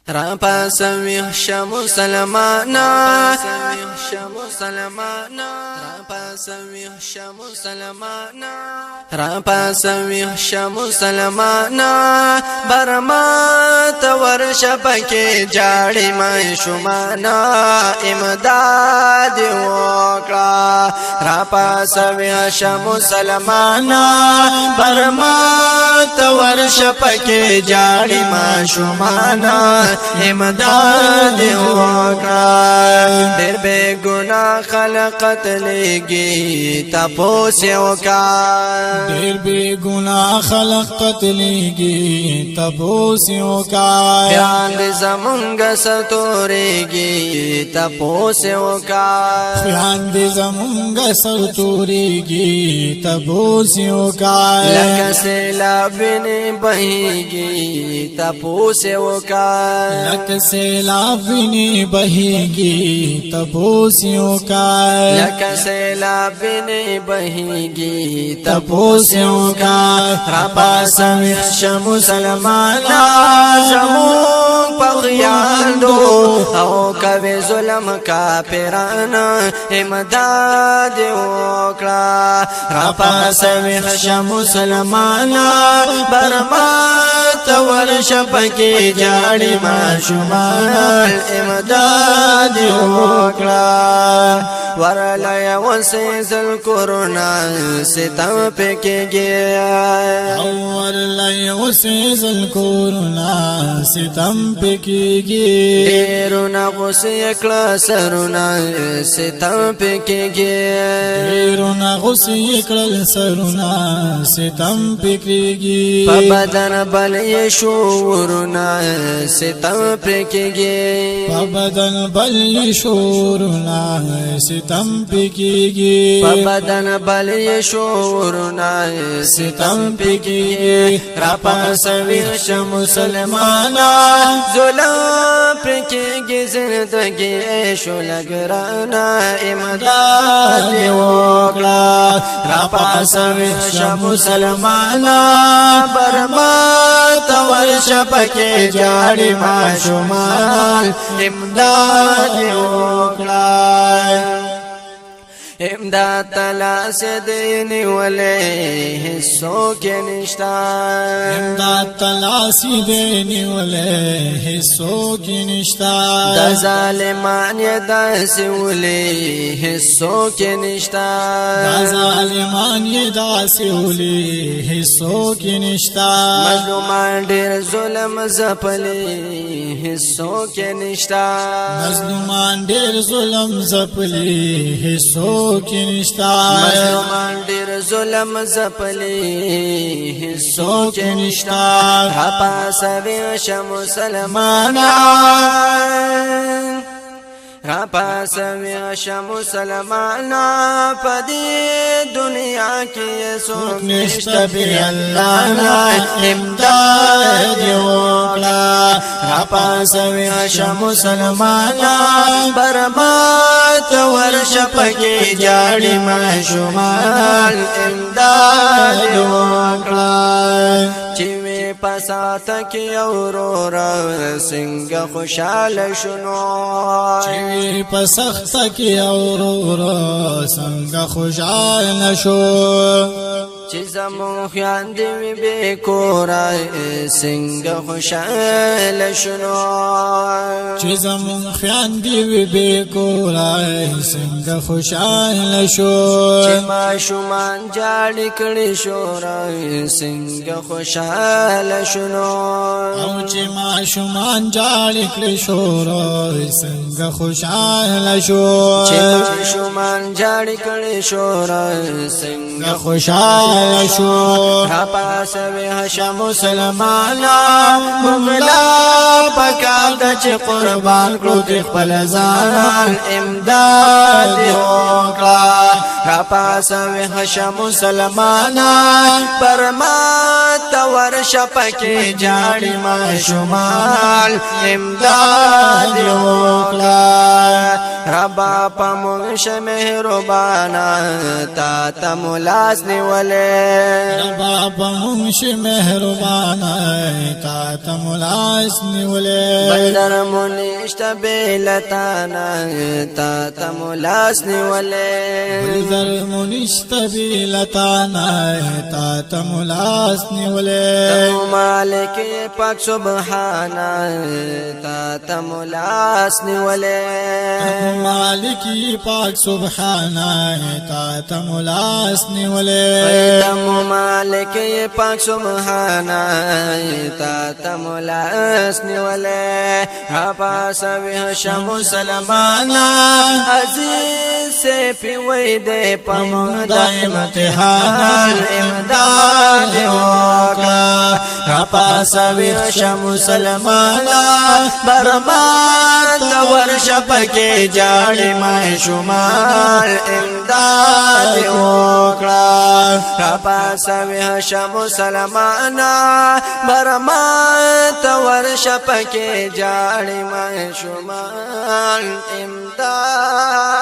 را پاسوی مسلمانا را پاسوی مسلمانا برمات ورش پکی جاڑی ما شمانا امداد وکړه را پاسوی مسلمانا برمات ورش پکی جاڑی ما شمانا امداد وکړه ډېر بے گناہ خلق قتلېږي تپوس یې وکړه ډېر بے گناہ خلق قتلېږي تپوس یې وکړه بیان دې زمونږ ستورېږي تپوس یې وکړه بیان دې زمونږ ستورېږي تپوس یې وکړه لکه سیلاب وینې بهېږي تپوس یې وکړه لکه سیلاب وینې بهېږي تپوس یې وکړه لکه سیلاب وینې بهېږي تپوس یې وکړه را پاسوي مسلمانا زمون په غیاندو او کوي ظلم کافران امداد وکړه را پاسوي مسلمانا برما ورش پکی جاڑی ما شمال امداد وکړه ورلای وسیزل کورونا ستم پکېږي ورلای وسیزل کورونا ستم پکېږي ډېرونه غوسې کړه سرونه ستم پکېږي ډېرونه غوسې کړل سرونه ستم پکېږي په بدن بل شورنا ستم پکېږي په بدن بل شورنا ستم پکېږي په بدن بل شورنا ستم پکېږي را پاسوي مسلمانا ظلم پکېږي زندګي شو لګرانا امداد وکړه را پاسوي مسلمانا برما ورش پکی جاڑی ما شمال امداد وکړه امداد تلاس دینی ولی حصوں کے نشتا امداد تلاسی دینی ولی حصوں کی نشتا دا ظالمان یداسی ولی حصوں کے نشتا دا ظالمان یداسی ولی حصوں کی نشتا مظلومان ډیر ظلم زپلی حصوں کے نشتا مظلومان ډیر ظلم زپلی حصوں کی نشتا مظلومان ډیر ظلم زپلی حصوں کے نشتا را پاسوي مسلمانا را پاسوي مسلمانا پدې دنیا کې څوک نشته بي الله نه امداد وکړه را پاسوي مسلمانا برمات ورش پکې جاړي ما شمال امداد وکړه چې پسات کی اورورا څنګه خوشاله شنو چې پسخت کی اورورا څنګه خوشاله شو چې زمو خیان دی به کورا څنګه خوشاله شنو چې زمو خیان دی به کورا څنګه خوشاله شو چې ما شومان جاړ کړي شورا څنګه خوشاله شنو او چې ما شومان جاړ کړي شورا څنګه خوشاله شو چې ما شومان جاړ کړي شورا څنګه خوشاله شو را پاسوي مسلمانا مغلا پکا د چې قربان کړو د خپل ځان امداد وکړه را پاسوي مسلمانا پرمات ورش پکې جاړي ما شمال امداد وکړه ربا پمش مهربانا تا تملاس نیولے ربا پمش مهربانا تا تملاس نیولے در منشت بیلتانا تا تمولاس نیولے در منشت بیلتانا تا تمولاس نیولے مالک پاک سبحانا تا تمولاس نیولے مالکی پاک سبحانا تا تمولاس نیولے مالک پاک سبحانا تا تمولاس نیولے پاس وحش مسلمانا عزیز سے پیوئی دے پمد امتحان امداد ہوگا پاس وحش مسلمانا برمان ورش پکے جاڑی میں شمال امداد ہوگا پاس وحش مسلمانا برمان ورش پکے جاڑی میں شمال امداد